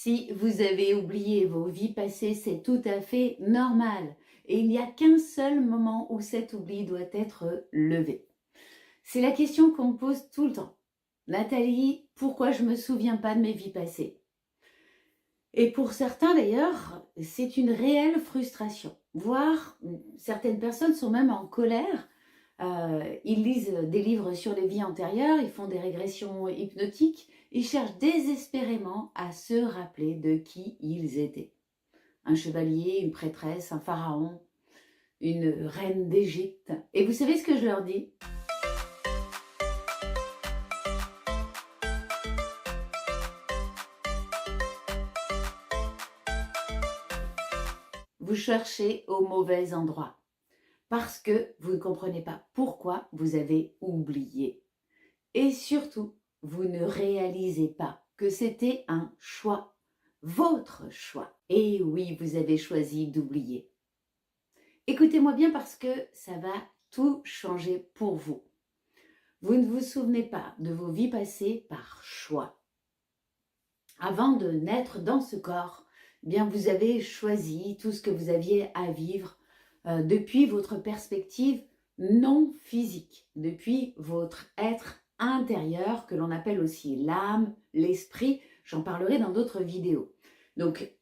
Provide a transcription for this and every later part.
Si vous avez oublié vos vies passées, c'est tout à fait normal. Et il n'y a qu'un seul moment où cet oubli doit être levé. C'est la question qu'on me pose tout le temps. Nathalie, pourquoi je ne me souviens pas de mes vies passées? Et pour certains d'ailleurs, c'est une réelle frustration. Voire, certaines personnes sont même en colère. Ils lisent des livres sur les vies antérieures, ils font des régressions hypnotiques, ils cherchent désespérément à se rappeler de qui ils étaient. Un chevalier, une prêtresse, un pharaon, une reine d'Égypte. Et vous savez ce que je leur dis? Vous cherchez au mauvais endroit. Parce que vous ne comprenez pas pourquoi vous avez oublié. Et surtout, vous ne réalisez pas que c'était un choix, votre choix. Et oui, vous avez choisi d'oublier. Écoutez-moi bien parce que ça va tout changer pour vous. Vous ne vous souvenez pas de vos vies passées par choix. Avant de naître dans ce corps, eh bien vous avez choisi tout ce que vous aviez à vivre depuis votre perspective non physique, depuis votre être intérieur que l'on appelle aussi l'âme, l'esprit. J'en parlerai dans d'autres vidéos. Donc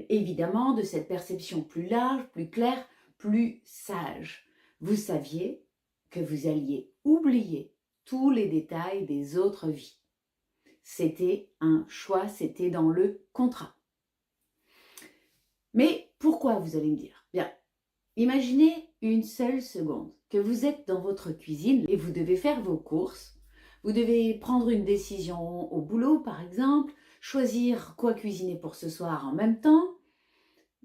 évidemment de cette perception plus large, plus claire, plus sage. Vous saviez que vous alliez oublier tous les détails des autres vies. C'était un choix, c'était dans le contrat. Mais pourquoi, vous allez me dire? Bien, imaginez une seule seconde que vous êtes dans votre cuisine et vous devez faire vos courses. Vous devez prendre une décision au boulot, par exemple, choisir quoi cuisiner pour ce soir en même temps.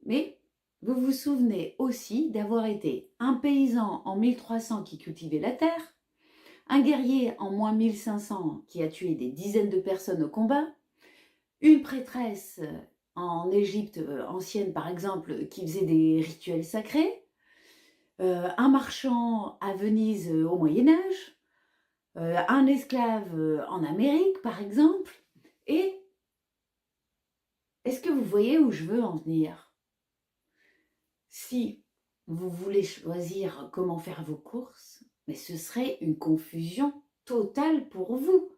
Mais vous vous souvenez aussi d'avoir été un paysan en 1300 qui cultivait la terre, un guerrier en moins 1500 qui a tué des dizaines de personnes au combat, une prêtresse en Égypte ancienne, par exemple, qui faisait des rituels sacrés, un marchand à Venise au Moyen-Âge, un esclave en Amérique, par exemple. Et est-ce que vous voyez où je veux en venir? Si vous voulez choisir comment faire vos courses, mais ce serait une confusion totale pour vous.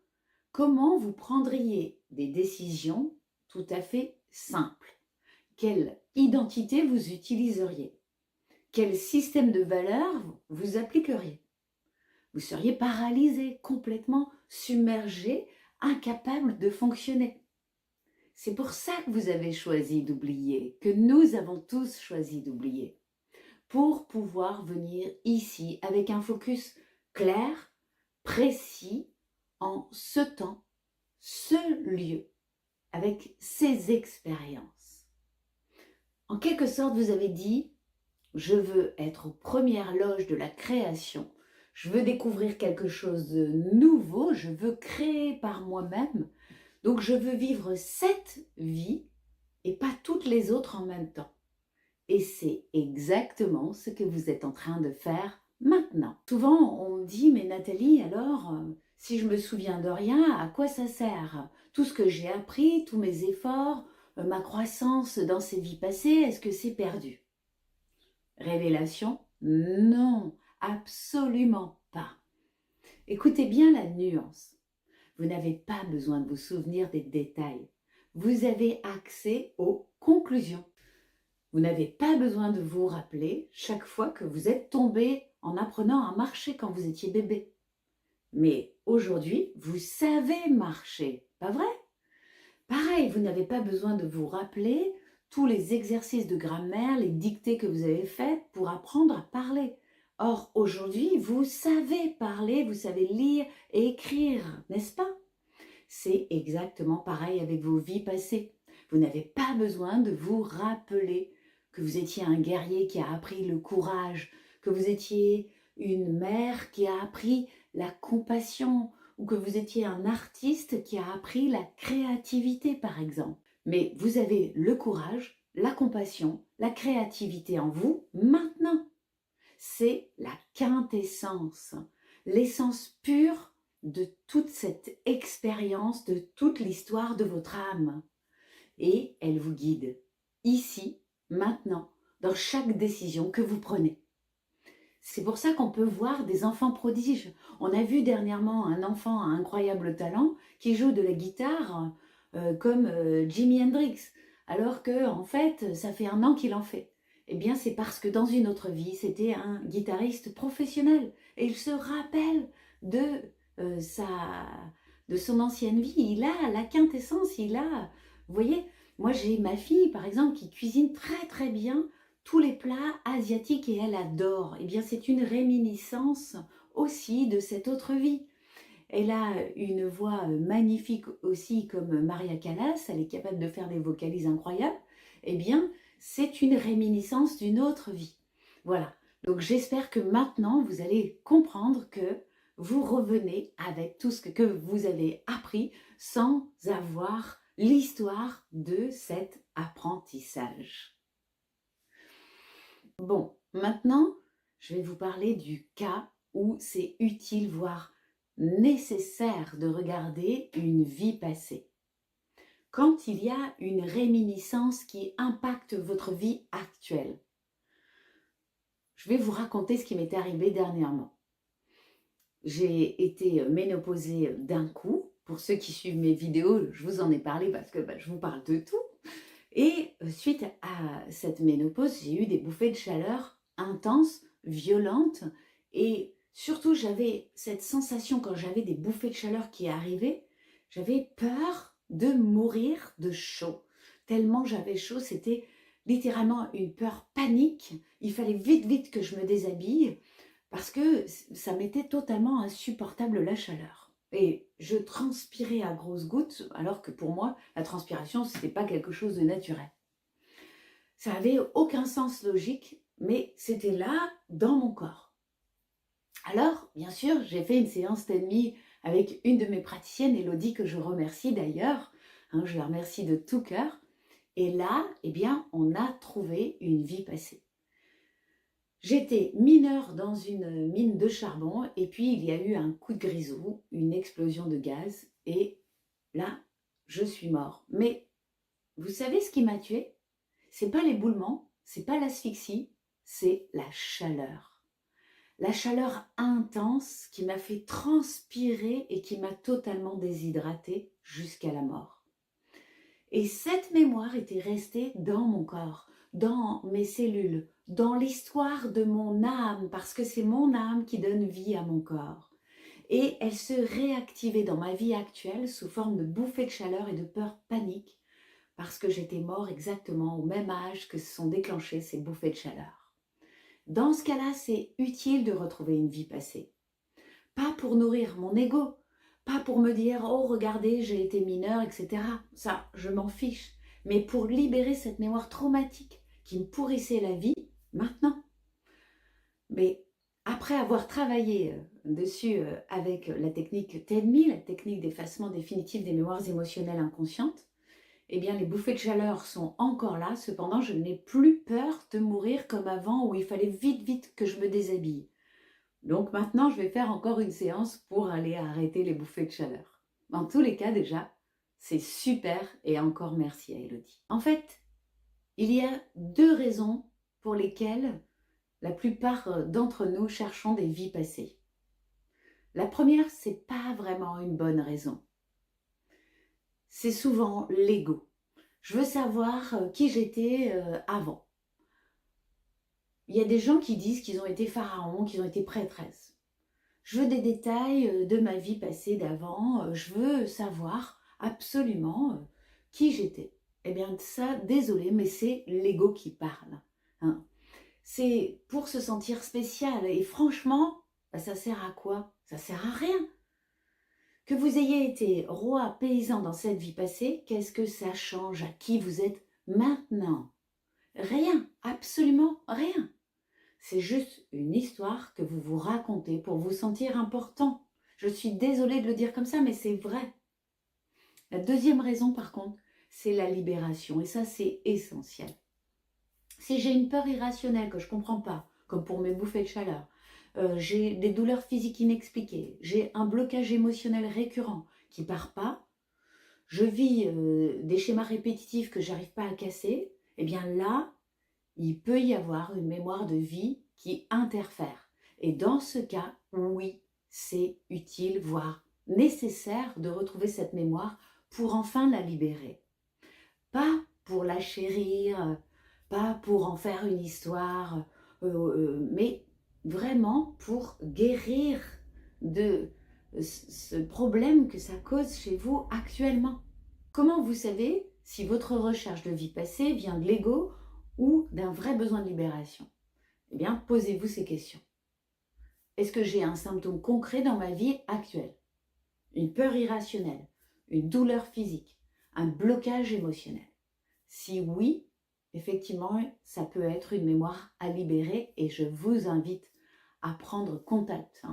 Comment vous prendriez des décisions tout à fait simples? Quelle identité vous utiliseriez? Quel système de valeurs vous appliqueriez? Vous seriez paralysé, complètement submergé, incapable de fonctionner. C'est pour ça que vous avez choisi d'oublier, que nous avons tous choisi d'oublier, pour pouvoir venir ici avec un focus clair, précis, en ce temps, ce lieu, avec ces expériences. En quelque sorte, vous avez dit, je veux être aux premières loges de la création, je veux découvrir quelque chose de nouveau, je veux créer par moi-même, donc je veux vivre cette vie et pas toutes les autres en même temps. Et c'est exactement ce que vous êtes en train de faire maintenant. Souvent, on me dit, mais Nathalie, alors, si je me souviens de rien, à quoi ça sert? Tout ce que j'ai appris, tous mes efforts, ma croissance dans ces vies passées, est-ce que c'est perdu? Révélation? Non, absolument pas. Écoutez bien la nuance. Vous n'avez pas besoin de vous souvenir des détails. Vous avez accès aux conclusions. Vous n'avez pas besoin de vous rappeler chaque fois que vous êtes tombé en apprenant à marcher quand vous étiez bébé. Mais aujourd'hui, vous savez marcher, pas vrai? Pareil, vous n'avez pas besoin de vous rappeler tous les exercices de grammaire, les dictées que vous avez faites pour apprendre à parler. Or, aujourd'hui, vous savez parler, vous savez lire et écrire, n'est-ce pas? C'est exactement pareil avec vos vies passées. Vous n'avez pas besoin de vous rappeler que vous étiez un guerrier qui a appris le courage, que vous étiez une mère qui a appris la compassion, ou que vous étiez un artiste qui a appris la créativité, par exemple. Mais vous avez le courage, la compassion, la créativité en vous maintenant. C'est la quintessence, l'essence pure de toute cette expérience, de toute l'histoire de votre âme. et elle vous guide, ici, maintenant, dans chaque décision que vous prenez. C'est pour ça qu'on peut voir des enfants prodiges. On a vu dernièrement un enfant à incroyable talent qui joue de la guitare comme Jimi Hendrix, alors que en fait, ça fait 1 an qu'il en fait. Eh bien, c'est parce que dans une autre vie, c'était un guitariste professionnel et il se rappelle de euh, sa, de son ancienne vie. Il a la quintessence, vous voyez, moi j'ai ma fille par exemple qui cuisine très très bien tous les plats asiatiques et elle adore. Eh bien, c'est une réminiscence aussi de cette autre vie. Elle a une voix magnifique aussi comme Maria Callas, elle est capable de faire des vocalises incroyables. Eh bien, c'est une réminiscence d'une autre vie. Voilà. Donc, j'espère que maintenant, vous allez comprendre que vous revenez avec tout ce que vous avez appris sans avoir l'histoire de cet apprentissage. Bon, maintenant, je vais vous parler du cas où c'est utile, voire nécessaire de regarder une vie passée. Quand il y a une réminiscence qui impacte votre vie actuelle. Je vais vous raconter ce qui m'est arrivé dernièrement. J'ai été ménopausée d'un coup. Pour ceux qui suivent mes vidéos, je vous en ai parlé parce que je vous parle de tout. Et suite à cette ménopause, j'ai eu des bouffées de chaleur intenses, violentes. Et surtout, j'avais cette sensation quand j'avais des bouffées de chaleur qui arrivaient, j'avais peur de mourir de chaud. Tellement j'avais chaud, c'était littéralement une peur panique. Il fallait vite, vite que je me déshabille parce que ça m'était totalement insupportable la chaleur. Et je transpirais à grosses gouttes, alors que pour moi, la transpiration, ce n'était pas quelque chose de naturel. Ça n'avait aucun sens logique, mais c'était là, dans mon corps. Alors, bien sûr, j'ai fait une séance TENMI avec une de mes praticiennes, Elodie, que je remercie d'ailleurs. Je la remercie de tout cœur. Et là, eh bien, on a trouvé une vie passée. J'étais mineure dans une mine de charbon et puis il y a eu un coup de grisou, une explosion de gaz et là, je suis mort. Mais vous savez ce qui m'a tuée? C'est pas l'éboulement, c'est pas l'asphyxie, c'est la chaleur. La chaleur intense qui m'a fait transpirer et qui m'a totalement déshydratée jusqu'à la mort. Et cette mémoire était restée dans mon corps, dans mes cellules, dans l'histoire de mon âme, parce que c'est mon âme qui donne vie à mon corps. Et elle se réactivait dans ma vie actuelle sous forme de bouffées de chaleur et de peur panique, parce que j'étais mort exactement au même âge que se sont déclenchées ces bouffées de chaleur. Dans ce cas-là, c'est utile de retrouver une vie passée. Pas pour nourrir mon ego, pas pour me dire « Oh, regardez, j'ai été mineur, etc. » Ça, je m'en fiche. Mais pour libérer cette mémoire traumatique qui me pourrissait la vie, maintenant. Mais après avoir travaillé dessus avec la technique TENMI, la technique d'effacement définitif des mémoires émotionnelles inconscientes, eh bien, les bouffées de chaleur sont encore là. Cependant, je n'ai plus peur de mourir comme avant où il fallait vite, vite que je me déshabille. Donc maintenant, je vais faire encore une séance pour aller arrêter les bouffées de chaleur. Dans tous les cas, déjà, c'est super et encore merci à Elodie. En fait, il y a 2 raisons pour lesquelles la plupart d'entre nous cherchons des vies passées. La première, c'est pas vraiment une bonne raison. C'est souvent l'ego. Je veux savoir qui j'étais avant. Il y a des gens qui disent qu'ils ont été pharaons, qu'ils ont été prêtresses. Je veux des détails de ma vie passée d'avant. Je veux savoir absolument qui j'étais. Eh bien ça, désolé, mais c'est l'ego qui parle. C'est pour se sentir spécial. Et franchement, ça sert à quoi? Ça sert à rien. Que vous ayez été roi, paysan dans cette vie passée, qu'est-ce que ça change à qui vous êtes maintenant? Rien, absolument rien. C'est juste une histoire que vous vous racontez pour vous sentir important. Je suis désolée de le dire comme ça, mais c'est vrai. La deuxième raison, par contre, c'est la libération. Et ça, c'est essentiel. Si j'ai une peur irrationnelle que je ne comprends pas, comme pour mes bouffées de chaleur, j'ai des douleurs physiques inexpliquées, j'ai un blocage émotionnel récurrent qui ne part pas, je vis des schémas répétitifs que j'arrive pas à casser, eh bien là, il peut y avoir une mémoire de vie qui interfère. Et dans ce cas, oui, c'est utile, voire nécessaire de retrouver cette mémoire pour enfin la libérer. Pas pour la chérir, pas pour en faire une histoire, mais vraiment pour guérir de ce problème que ça cause chez vous actuellement. Comment vous savez si votre recherche de vie passée vient de l'ego ou d'un vrai besoin de libération? Eh bien, posez-vous ces questions. Est-ce que j'ai un symptôme concret dans ma vie actuelle? Une peur irrationnelle, une douleur physique, un blocage émotionnel? Si oui, effectivement, ça peut être une mémoire à libérer et je vous invite à prendre contact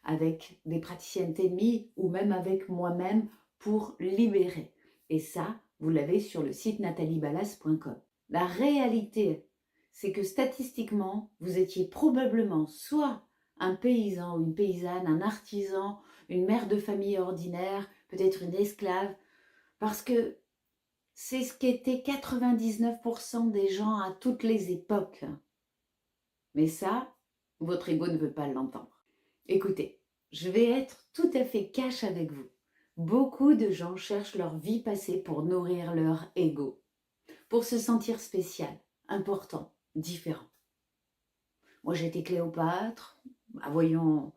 avec des praticiennes TENMI ou même avec moi-même pour libérer. Et ça, vous l'avez sur le site nataliebalas.com. La réalité, c'est que statistiquement, vous étiez probablement soit un paysan ou une paysanne, un artisan, une mère de famille ordinaire, peut-être une esclave, parce que c'est ce qu'étaient 99% des gens à toutes les époques. Mais ça, votre ego ne veut pas l'entendre. Écoutez, je vais être tout à fait cash avec vous. Beaucoup de gens cherchent leur vie passée pour nourrir leur ego, pour se sentir spécial, important, différent. Moi, j'étais Cléopâtre, voyons,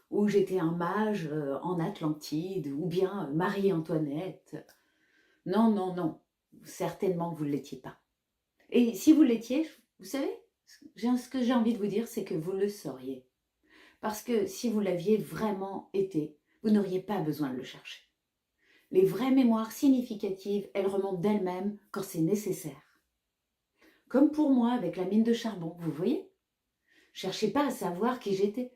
ou j'étais un mage en Atlantide, ou bien Marie-Antoinette. Non, non, non, certainement vous ne l'étiez pas. Et si vous l'étiez, vous savez, ce que j'ai envie de vous dire, c'est que vous le sauriez. Parce que si vous l'aviez vraiment été, vous n'auriez pas besoin de le chercher. Les vraies mémoires significatives, elles remontent d'elles-mêmes quand c'est nécessaire. Comme pour moi avec la mine de charbon, vous voyez? Je cherchais pas à savoir qui j'étais.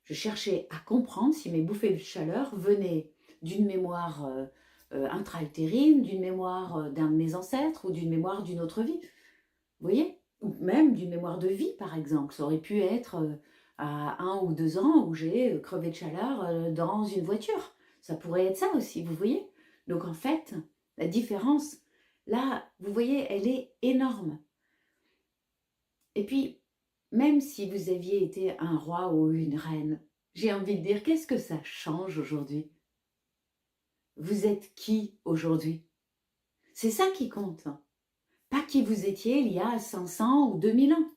Je cherchais à comprendre si mes bouffées de chaleur venaient d'une mémoire intra-utérine, d'une mémoire d'un de mes ancêtres ou d'une mémoire d'une autre vie. Vous voyez? Ou même d'une mémoire de vie, par exemple. Ça aurait pu être à 1 ou 2 ans où j'ai crevé de chaleur dans une voiture. Ça pourrait être ça aussi, vous voyez? Donc en fait, la différence, là, vous voyez, elle est énorme. Et puis, même si vous aviez été un roi ou une reine, j'ai envie de dire, qu'est-ce que ça change aujourd'hui? Vous êtes qui aujourd'hui? C'est ça qui compte. Pas qui vous étiez il y a 500 ou 2000 ans.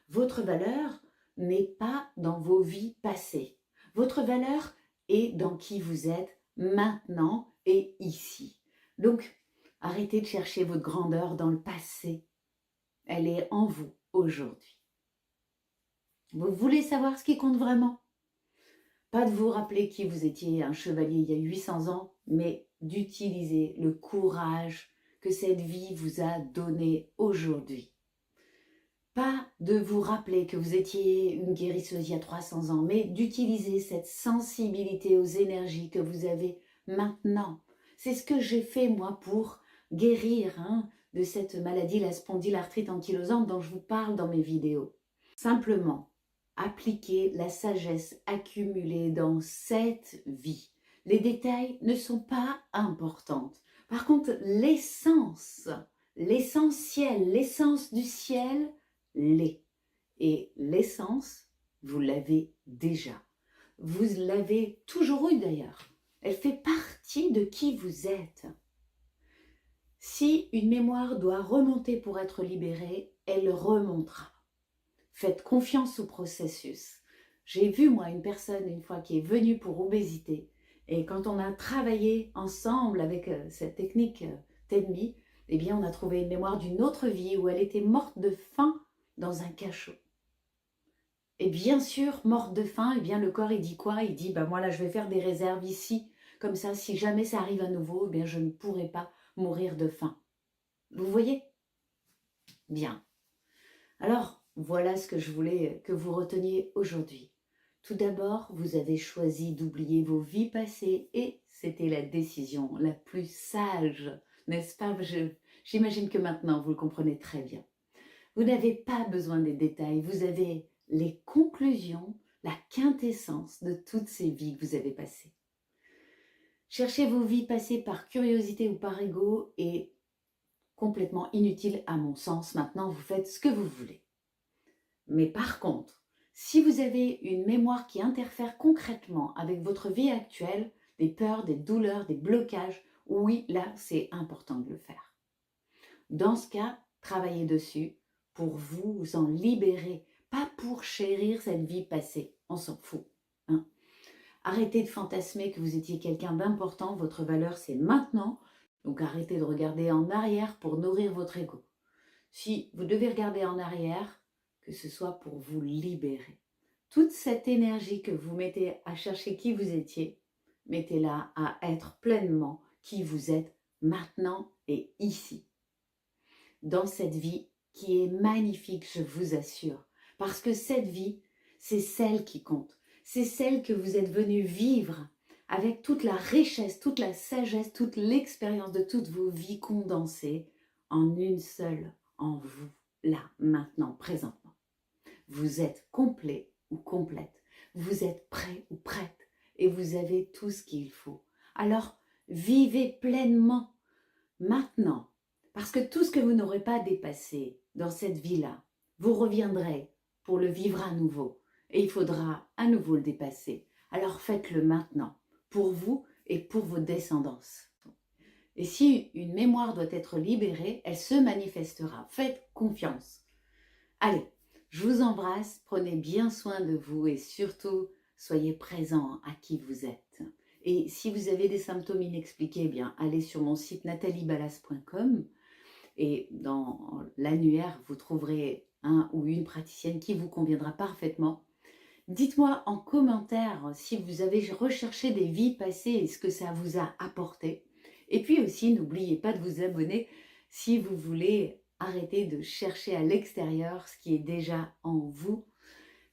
Votre valeur n'est pas dans vos vies passées. Votre valeur est dans qui vous êtes maintenant et ici. Donc, arrêtez de chercher votre grandeur dans le passé. Elle est en vous aujourd'hui. Vous voulez savoir ce qui compte vraiment? Pas de vous rappeler qui vous étiez, un chevalier il y a 800 ans, mais d'utiliser le courage que cette vie vous a donné aujourd'hui. Pas de vous rappeler que vous étiez une guérisseuse il y a 300 ans, mais d'utiliser cette sensibilité aux énergies que vous avez maintenant. C'est ce que j'ai fait moi pour guérir de cette maladie, la spondylarthrite ankylosante dont je vous parle dans mes vidéos. Simplement, appliquer la sagesse accumulée dans cette vie. Les détails ne sont pas importants. Par contre, l'essence, l'essentiel, l'essence du ciel, l'est. Et l'essence, vous l'avez déjà. Vous l'avez toujours eu d'ailleurs. Elle fait partie de qui vous êtes. Si une mémoire doit remonter pour être libérée, elle remontera. Faites confiance au processus. J'ai vu, moi, une personne, une fois, qui est venue pour obésité. Et quand on a travaillé ensemble avec cette technique TENMI, eh bien, on a trouvé une mémoire d'une autre vie où elle était morte de faim dans un cachot. Et bien sûr, morte de faim, eh bien, le corps, il dit quoi? Il dit, bah, moi, là, je vais faire des réserves ici. Comme ça, si jamais ça arrive à nouveau, eh bien, je ne pourrai pas mourir de faim. Vous voyez? Bien. Alors, voilà ce que je voulais que vous reteniez aujourd'hui. Tout d'abord, vous avez choisi d'oublier vos vies passées et c'était la décision la plus sage, n'est-ce pas? J'imagine que maintenant, vous le comprenez très bien. Vous n'avez pas besoin des détails, vous avez les conclusions, la quintessence de toutes ces vies que vous avez passées. Chercher vos vies passées par curiosité ou par ego est complètement inutile à mon sens. Maintenant, vous faites ce que vous voulez. Mais par contre, si vous avez une mémoire qui interfère concrètement avec votre vie actuelle, des peurs, des douleurs, des blocages, oui, là, c'est important de le faire. Dans ce cas, travaillez dessus pour vous en libérer, pas pour chérir cette vie passée. On s'en fout. Hein. Arrêtez de fantasmer que vous étiez quelqu'un d'important. Votre valeur, c'est maintenant. Donc arrêtez de regarder en arrière pour nourrir votre ego. Si vous devez regarder en arrière, que ce soit pour vous libérer. Toute cette énergie que vous mettez à chercher qui vous étiez, mettez-la à être pleinement qui vous êtes maintenant et ici. Dans cette vie qui est magnifique, je vous assure. Parce que cette vie, c'est celle qui compte. C'est celle que vous êtes venu vivre avec toute la richesse, toute la sagesse, toute l'expérience de toutes vos vies condensées en une seule, en vous, là, maintenant, présentement. Vous êtes complet ou complète. Vous êtes prêt ou prête et vous avez tout ce qu'il faut. Alors, vivez pleinement maintenant. Parce que tout ce que vous n'aurez pas dépassé dans cette vie-là, vous reviendrez pour le vivre à nouveau. Et il faudra à nouveau le dépasser. Alors faites-le maintenant, pour vous et pour vos descendants. Et si une mémoire doit être libérée, elle se manifestera. Faites confiance. Allez, je vous embrasse, prenez bien soin de vous et surtout, soyez présents à qui vous êtes. Et si vous avez des symptômes inexpliqués, eh bien, allez sur mon site nataliebalas.com et dans l'annuaire, vous trouverez un ou une praticienne qui vous conviendra parfaitement. Dites-moi en commentaire si vous avez recherché des vies passées et ce que ça vous a apporté. Et puis aussi, n'oubliez pas de vous abonner si vous voulez arrêter de chercher à l'extérieur ce qui est déjà en vous.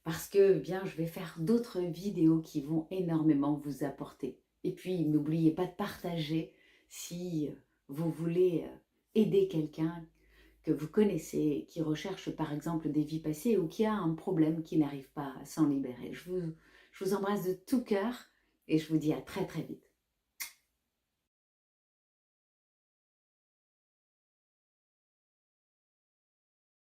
Parce que bien, je vais faire d'autres vidéos qui vont énormément vous apporter. Et puis, n'oubliez pas de partager si vous voulez aider quelqu'un que vous connaissez, qui recherche par exemple des vies passées ou qui a un problème qui n'arrive pas à s'en libérer. Je vous embrasse de tout cœur et je vous dis à très très vite.